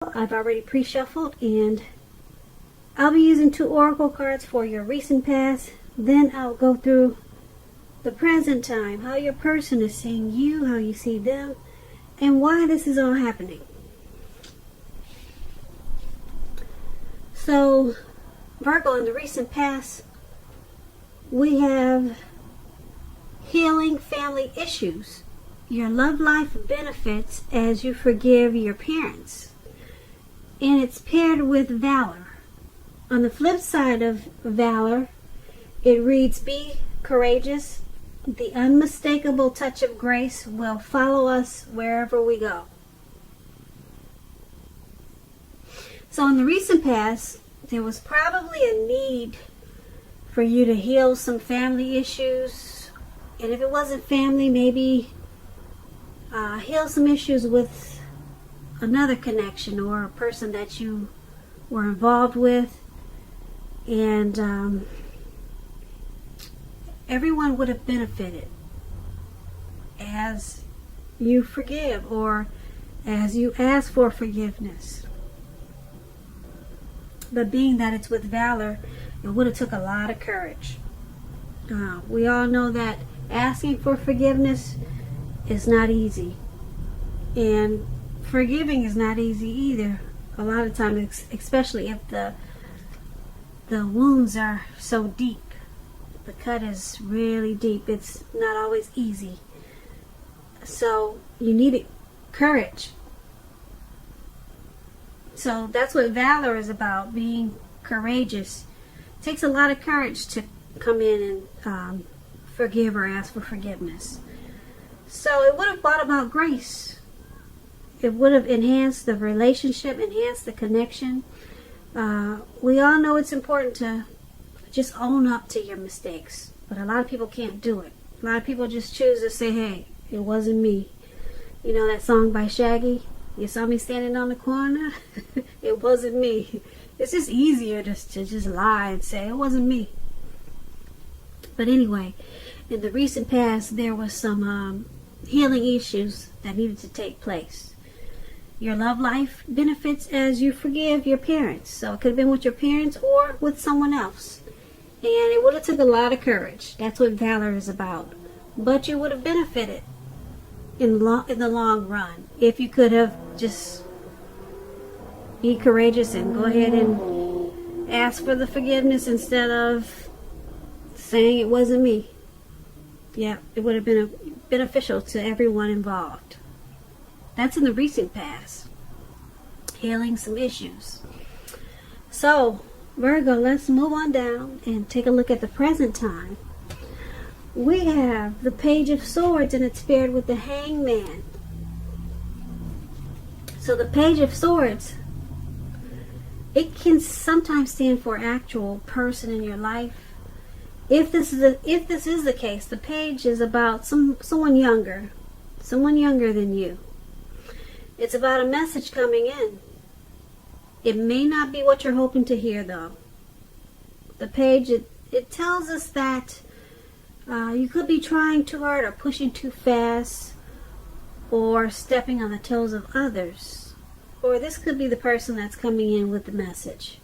I've already pre-shuffled, and I'll be using 2 oracle cards for your recent past. Then I'll go through the present time, how your person is seeing you, how you see them, and why this is all happening. So, Virgo, in the recent past, we have healing family issues. Your love life benefits as you forgive your parents. And it's paired with valor. On the flip side of valor, it reads, be courageous. The unmistakable touch of grace will follow us wherever we go. So in the recent past, there was probably a need for you to heal some family issues. And if it wasn't family, maybe heal some issues with another connection or a person that you were involved with. And everyone would have benefited as you forgive or as you ask for forgiveness. But being that it's with valor, it would have took a lot of courage. We all know that asking for forgiveness is not easy. And forgiving is not easy either. A lot of times, especially if the wounds are so deep. The cut is really deep. It's not always easy. So you need courage. So that's what valor is about, being courageous. It takes a lot of courage to come in and forgive or ask for forgiveness. So it would have brought about grace. It would have enhanced the relationship, enhanced the connection. We all know it's important to just own up to your mistakes. But a lot of people can't do it. A lot of people just choose to say, hey, it wasn't me. You know that song by Shaggy? You saw me standing on the corner? It wasn't me. It's just easier to just lie and say, it wasn't me. But anyway, in the recent past, there was some healing issues that needed to take place. Your love life benefits as you forgive your parents. So it could have been with your parents or with someone else. And it would have took a lot of courage. That's what valor is about. But you would have benefited in the long run if you could have just be courageous and go ahead and ask for the forgiveness instead of saying it wasn't me. Yeah, it would have been beneficial to everyone involved. That's in the recent past. Healing some issues. So, Virgo, let's move on down and take a look at the present time. We have the Page of Swords, and it's paired with the Hangman. So the Page of Swords, it can sometimes stand for actual person in your life. If this is the case, the page is about someone younger than you. It's about a message coming in. It may not be what you're hoping to hear, though. The page, it tells us that you could be trying too hard or pushing too fast or stepping on the toes of others. Or this could be the person that's coming in with the message.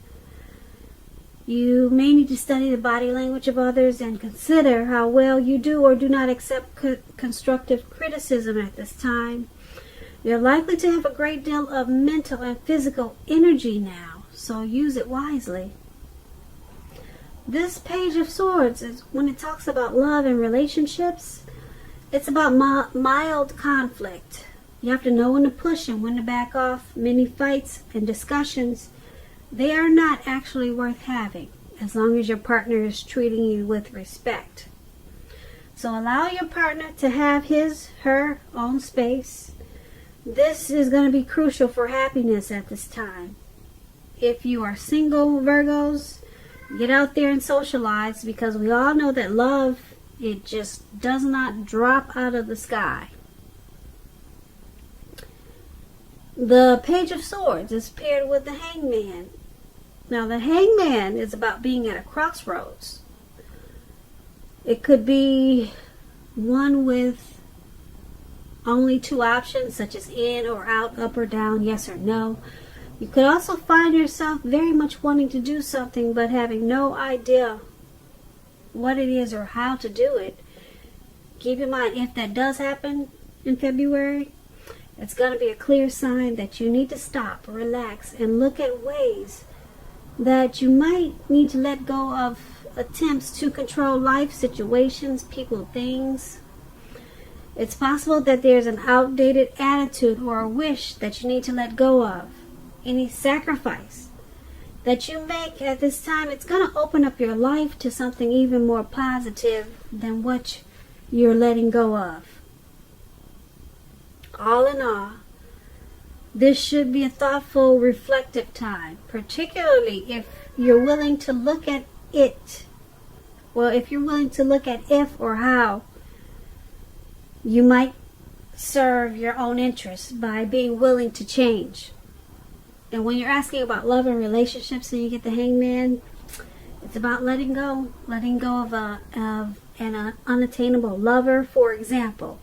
You may need to study the body language of others and consider how well you do or do not accept constructive criticism at this time. You're likely to have a great deal of mental and physical energy now, so use it wisely. This Page of Swords, is when it talks about love and relationships, it's about mild conflict. You have to know when to push and when to back off. Many fights and discussions, they are not actually worth having, as long as your partner is treating you with respect. So allow your partner to have her own space. This is going to be crucial for happiness at this time. If you are single, Virgos, get out there and socialize, because we all know that love, it just does not drop out of the sky. The Page of Swords is paired with the Hangman. Now the Hangman is about being at a crossroads. It could be one with only 2 options, such as in or out, up or down, yes or no. You could also find yourself very much wanting to do something but having no idea what it is or how to do it. Keep in mind, if that does happen in February, it's going to be a clear sign that you need to stop, relax, and look at ways that you might need to let go of attempts to control life situations, people, things. It's possible that there's an outdated attitude or a wish that you need to let go of. Any sacrifice that you make at this time, it's going to open up your life to something even more positive than what you're letting go of. All in all, this should be a thoughtful, reflective time, particularly if you're willing to look at it. Well, if you're willing to look at if or how you might serve your own interests by being willing to change. And when you're asking about love and relationships and you get the Hangman, it's about letting go of an unattainable lover, for example.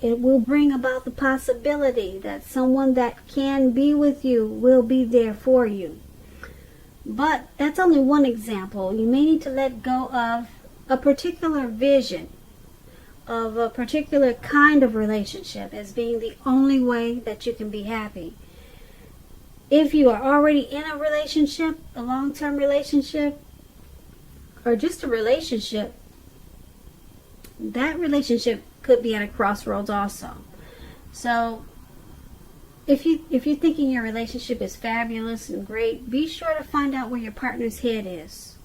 It will bring about the possibility that someone that can be with you will be there for you. But that's only one example. You may need to let go of a particular vision of a particular kind of relationship as being the only way that you can be happy. If you are already in a relationship, a long-term relationship, or just a relationship, that relationship could be at a crossroads also. So if you're thinking your relationship is fabulous and great, be sure to find out where your partner's head is.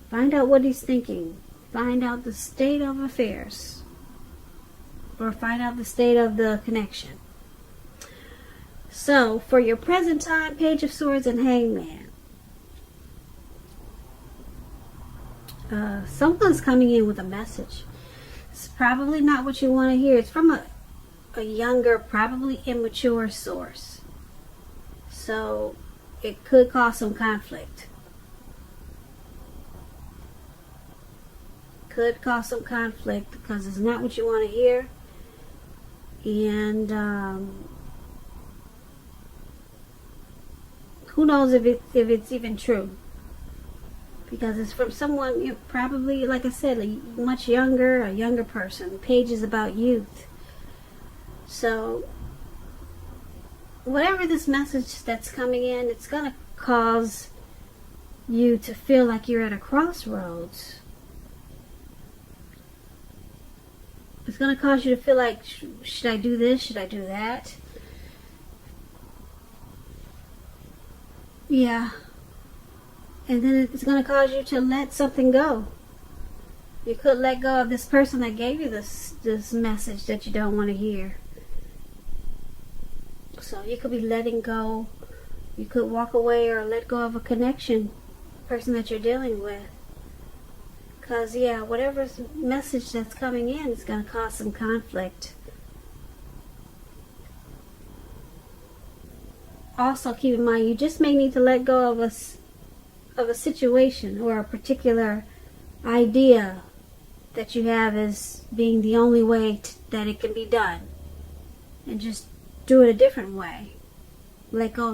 Find out what he's thinking. Find out the state of affairs. Or find out the state of the connection. So, for your present time, Page of Swords and Hangman. Someone's coming in with a message. It's probably not what you want to hear. It's from a younger, probably immature source. So, it could cause some conflict. Could cause some conflict because it's not what you want to hear. And who knows if it's even true, because it's from someone probably, like I said, a younger person. The page is about youth. So whatever this message that's coming in, it's going to cause you to feel like you're at a crossroads. It's going to cause you to feel like, should I do this? Should I do that? Yeah. And then it's going to cause you to let something go. You could let go of this person that gave you this message that you don't want to hear. So you could be letting go. You could walk away or let go of a connection, person that you're dealing with. Because, yeah, whatever message that's coming in is going to cause some conflict. Also, keep in mind, you just may need to let go of a situation or a particular idea that you have as being the only way that it can be done. And just do it a different way.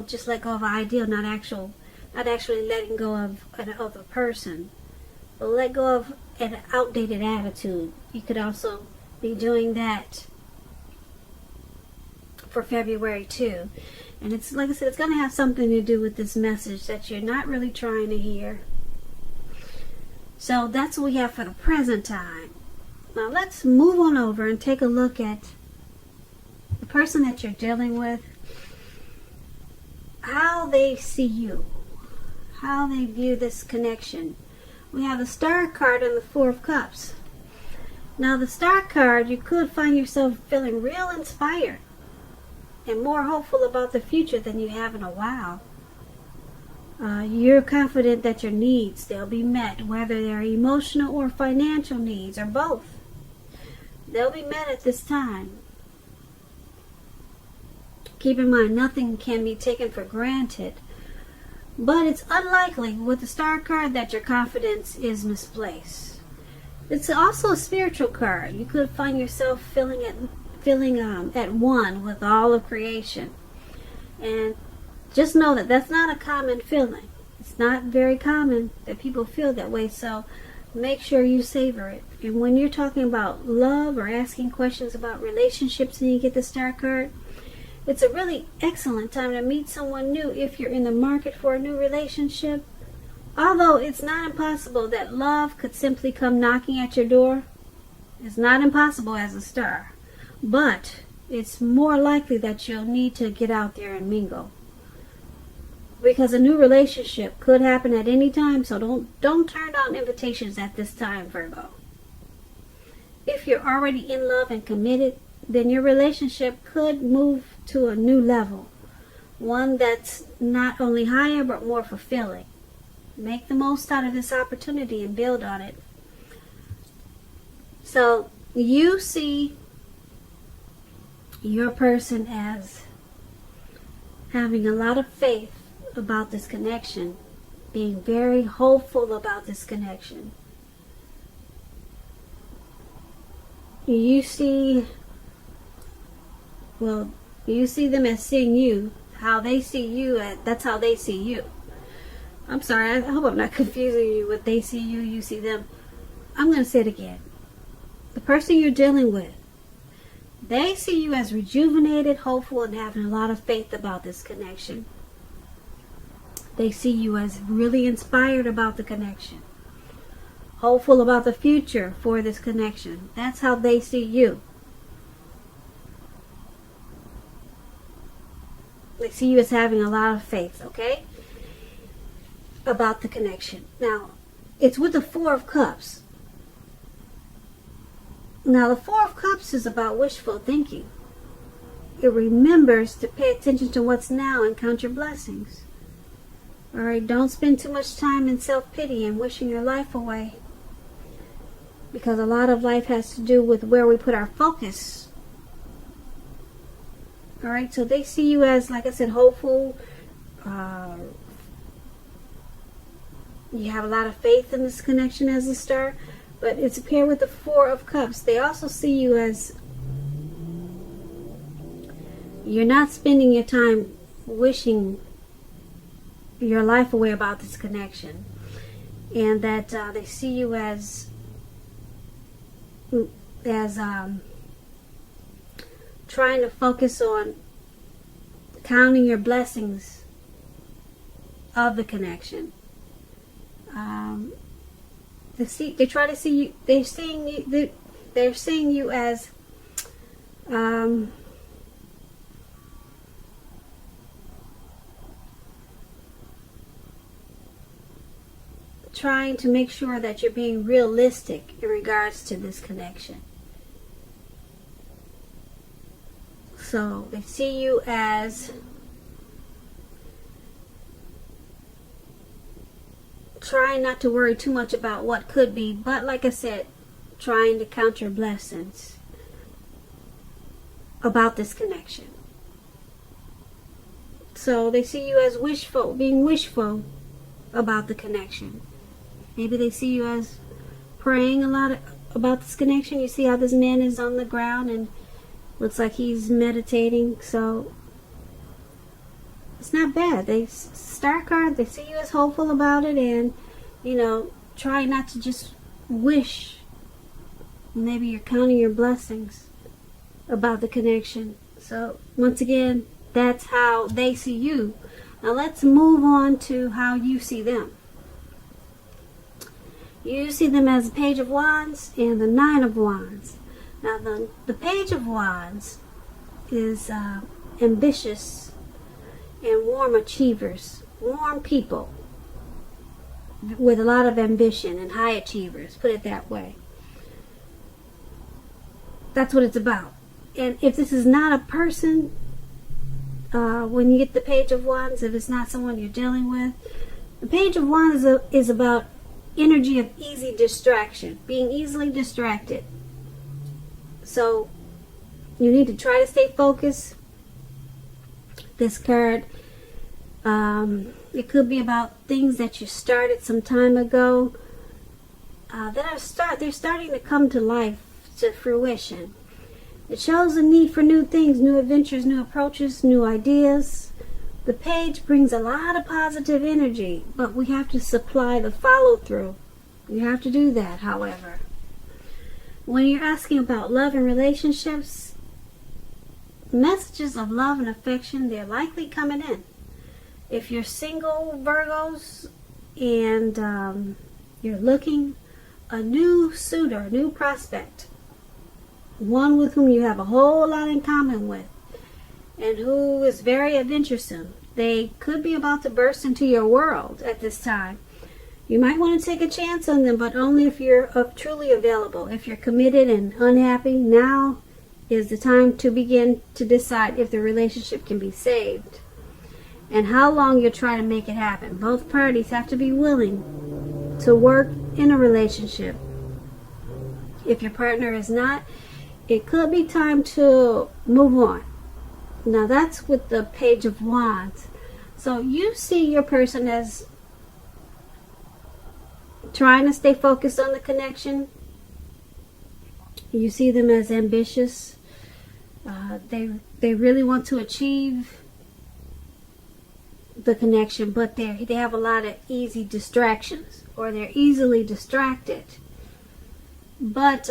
Just let go of an idea, not actually letting go of a person. But let go of an outdated attitude. You could also be doing that for February too. And it's, like I said, it's going to have something to do with this message that you're not really trying to hear. So that's what we have for the present time. Now let's move on over and take a look at the person that you're dealing with. How they see you. How they view this connection. We have the Star card and the Four of Cups. Now the Star card, you could find yourself feeling real inspired and more hopeful about the future than you have in a while. You're confident that your needs, they'll be met, whether they're emotional or financial needs or both. They'll be met at this time. Keep in mind, nothing can be taken for granted. But it's unlikely with the Star card that your confidence is misplaced. It's also a spiritual card. You could find yourself feeling at one with all of creation. And just know that that's not a common feeling. It's not very common that people feel that way, so make sure you savor it. And when you're talking about love or asking questions about relationships and you get the Star card, it's a really excellent time to meet someone new if you're in the market for a new relationship. Although it's not impossible that love could simply come knocking at your door. It's not impossible as a Star. But it's more likely that you'll need to get out there and mingle. Because a new relationship could happen at any time, so don't turn down invitations at this time, Virgo. If you're already in love and committed, then your relationship could move to a new level. One that's not only higher, but more fulfilling. Make the most out of this opportunity and build on it. So, you see your person as having a lot of faith about this connection, being very hopeful about this connection. You see them as seeing you, how they see you, that's how they see you. I'm sorry, I hope I'm not confusing you with they see you, you see them. I'm going to say it again. The person you're dealing with, they see you as rejuvenated, hopeful, and having a lot of faith about this connection. They see you as really inspired about the connection, hopeful about the future for this connection. That's how they see you. They see you as having a lot of faith, okay, about the connection. Now, it's with the Four of Cups. Now, the Four of Cups is about wishful thinking. It remembers to pay attention to what's now and count your blessings. All right, don't spend too much time in self-pity and wishing your life away. Because a lot of life has to do with where we put our focus. All right, so they see you as, like I said, hopeful. You have a lot of faith in this connection as a Star. But it's paired with the Four of Cups. They also see you as you're not spending your time wishing your life away about this connection. And that they see you as trying to focus on counting your blessings of the connection. They try to see you. They're seeing you. They're seeing you as trying to make sure that you're being realistic in regards to this connection. So they see you as trying not to worry too much about what could be, but like I said, trying to count your blessings about this connection. So they see you as wishful, being wishful about the connection. Maybe they see you as praying a lot about this connection. You see how this man is on the ground and looks like he's meditating. So it's not bad. Star card, they see you as hopeful about it, and try not to just wish. Maybe you're counting your blessings about the connection. So once again, that's how they see you. Now let's move on to how you see them. You see them as the Page of Wands and the Nine of Wands. Now the Page of Wands is ambitious and warm achievers, warm people with a lot of ambition and high achievers, put it that way. That's what it's about. And if this is not a person, when you get the Page of Wands, if it's not someone you're dealing with, the Page of Wands is about energy of easy distraction, being easily distracted. So you need to try to stay focused. This card, it could be about things that you started some time ago they're starting to come to life, to fruition. It shows a need for new things, new adventures, new approaches, new ideas, The page brings a lot of positive energy, but we have to supply the follow-through. You have to do that, however. When you're asking about love and relationships, messages of love and affection, they're likely coming in. If you're single, Virgos, and you're looking, a new suitor, a new prospect, one with whom you have a whole lot in common with, and who is very adventuresome. They could be about to burst into your world at this time. You might want to take a chance on them, but only if you're truly available. If you're committed and unhappy, now is the time to begin to decide if the relationship can be saved and how long you'll try to make it happen. Both parties have to be willing to work in a relationship. If your partner is not, it could be time to move on. Now that's with the Page of Wands. So you see your person as trying to stay focused on the connection. You see them as ambitious. They really want to achieve the connection, but they have a lot of easy distractions, or they're easily distracted. But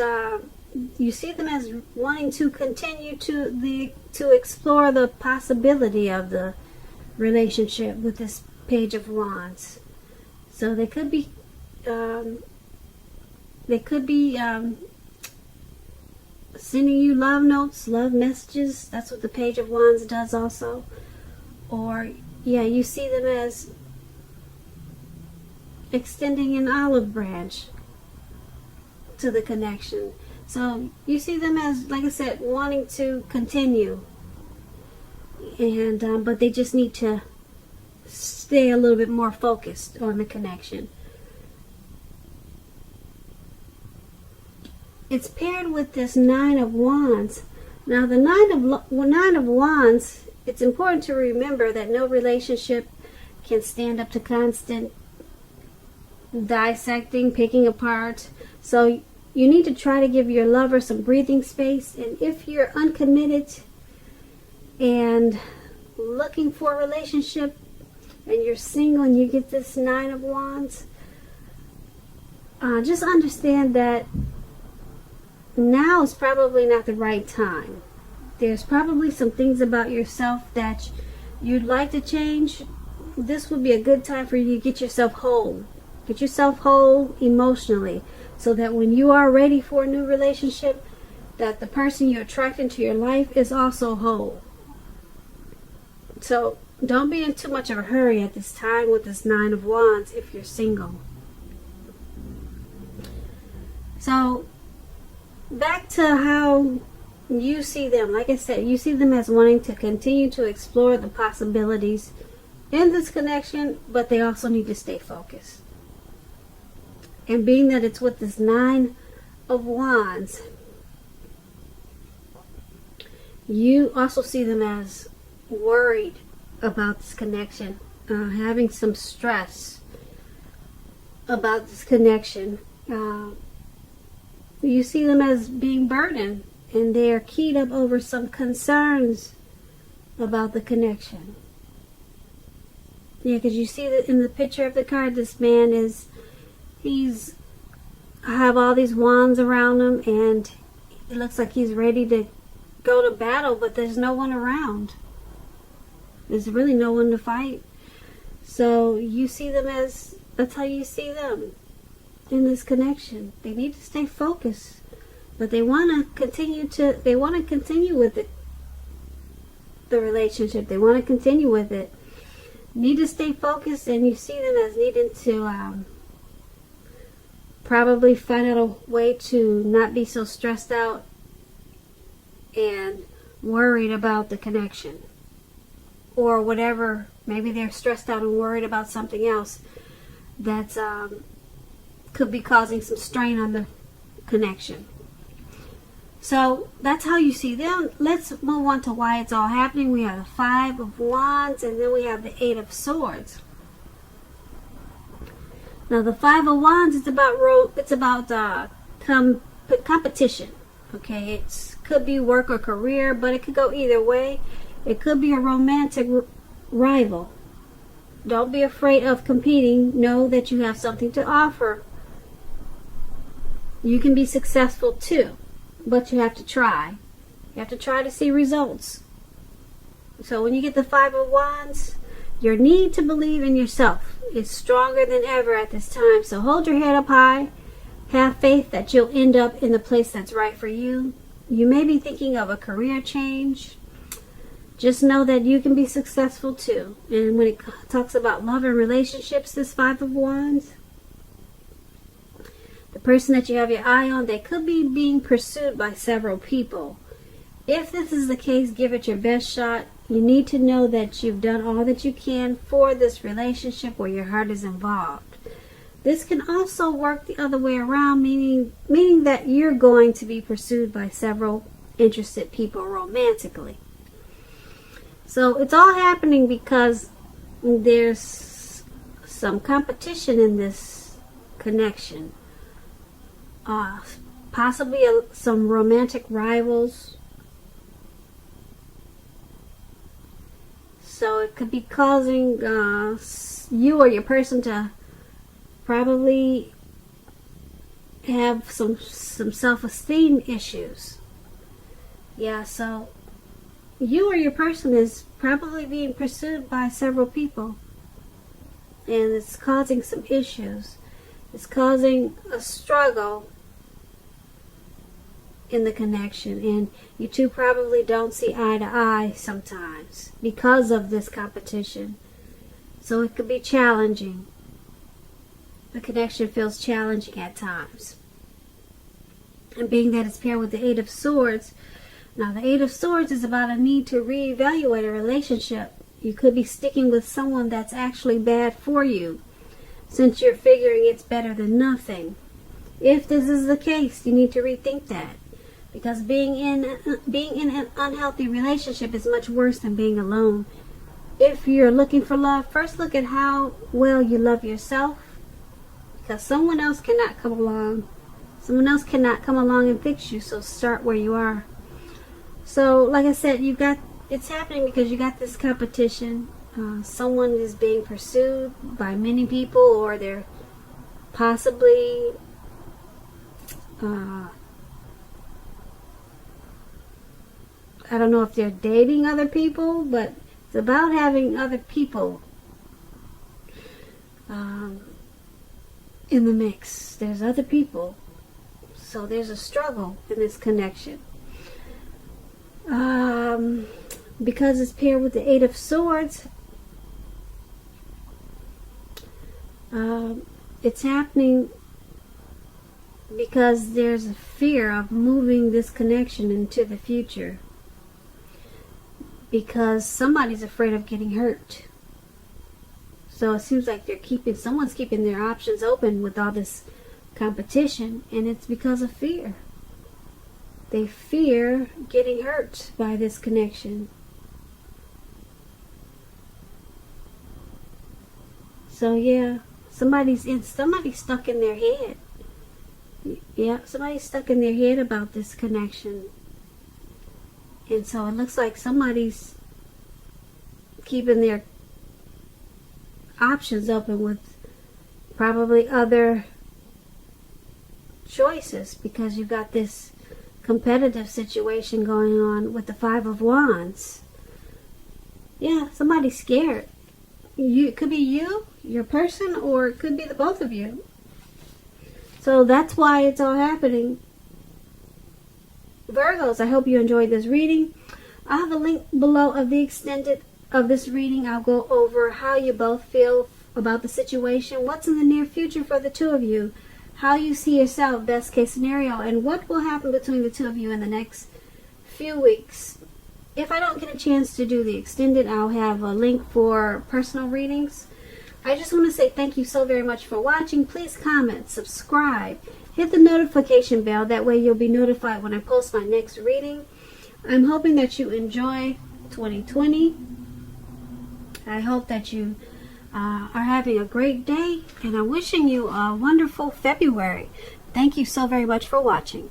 you see them as wanting to continue to explore the possibility of the relationship with this Page of Wands. So they could be sending you love notes, love messages. That's what the Page of Wands does also. Or yeah, you see them as extending an olive branch to the connection. So you see them as, like I said, wanting to continue, and but they just need to stay a little bit more focused on the connection. It's paired with this Nine of Wands. Now the Nine of Wands, it's important to remember that no relationship can stand up to constant dissecting, picking apart. So you need to try to give your lover some breathing space. And if you're uncommitted and looking for a relationship and you're single and you get this Nine of Wands, just understand that now is probably not the right time. There's probably some things about yourself that you'd like to change. This would be a good time for you to get yourself whole. Get yourself whole emotionally, so that when you are ready for a new relationship, that the person you attract into your life is also whole. So don't be in too much of a hurry at this time with this Nine of Wands if you're single. So back to how you see them. Like I said, you see them as wanting to continue to explore the possibilities in this connection, but they also need to stay focused. And being that it's with this Nine of Wands, you also see them as worried about this connection, having some stress about this connection. You see them as being burdened, and they are keyed up over some concerns about the connection. Yeah, because you see that in the picture of the card, this man he's have all these wands around him, and it looks like he's ready to go to battle, but there's no one around. There's really no one to fight. So you see them as, that's how you see them in this connection. They need to stay focused, but they want to continue with it, the relationship. They want to continue with it. Need to stay focused, and you see them as needing to probably find out a way to not be so stressed out and worried about the connection, or whatever. Maybe they're stressed out and worried about something else that's could be causing some strain on the connection. So that's how you see them. Let's move on to why it's all happening. We have the Five of Wands, and then we have the Eight of Swords. Now the Five of Wands is about competition. Okay, it could be work or career, but it could go either way. It could be a romantic rival. Don't be afraid of competing. Know that you have something to offer. You can be successful too, but you have to try. You have to try to see results. So when you get the Five of Wands, your need to believe in yourself is stronger than ever at this time. So hold your head up high. Have faith that you'll end up in the place that's right for you. You may be thinking of a career change. Just know that you can be successful too. And when it talks about love and relationships, this Five of Wands, the person that you have your eye on, they could be being pursued by several people. If this is the case, give it your best shot. You need to know that you've done all that you can for this relationship where your heart is involved. This can also work the other way around, meaning that you're going to be pursued by several interested people romantically. So it's all happening because there's some competition in this connection. Possibly some romantic rivals. So it could be causing you or your person to probably have some self-esteem issues. Yeah, so you or your person is probably being pursued by several people. And it's causing some issues. It's causing a struggle in the connection. And you two probably don't see eye to eye sometimes because of this competition. So it could be challenging. The connection feels challenging at times. And being that it's paired with the Eight of Swords, now the Eight of Swords is about a need to reevaluate a relationship. You could be sticking with someone that's actually bad for you, since you're figuring it's better than nothing. If this is the case, you need to rethink that. Because being in an unhealthy relationship is much worse than being alone. If you're looking for love, first look at how well you love yourself. Because someone else cannot come along. Someone else cannot come along and fix you. So start where you are. So, like I said, it's happening because you got this competition. Someone is being pursued by many people, or they're possibly I don't know if they're dating other people, but it's about having other people in the mix. There's other people. So there's a struggle in this connection. Because it's paired with the Eight of Swords, it's happening because there's a fear of moving this connection into the future. Because somebody's afraid of getting hurt. So it seems like someone's keeping their options open with all this competition, and it's because of fear. They fear getting hurt by this connection. So yeah, somebody's stuck in their head. Yeah, somebody's stuck in their head about this connection. And so it looks like somebody's keeping their options open with probably other choices, because you've got this competitive situation going on with the Five of Wands. Yeah, somebody's scared. It could be you, your person, or it could be the both of you. So that's why it's all happening. Virgos, I hope you enjoyed this reading. I'll have a link below of the extended of this reading. I'll go over how you both feel about the situation, what's in the near future for the two of you, how you see yourself, best case scenario, and what will happen between the two of you in the next few weeks. If I don't get a chance to do the extended, I'll have a link for personal readings. I just want to say thank you so very much for watching. Please comment, subscribe, hit the notification bell. That way you'll be notified when I post my next reading. I'm hoping that you enjoy 2020. I hope that you are having a great day, and I'm wishing you a wonderful February. Thank you so very much for watching.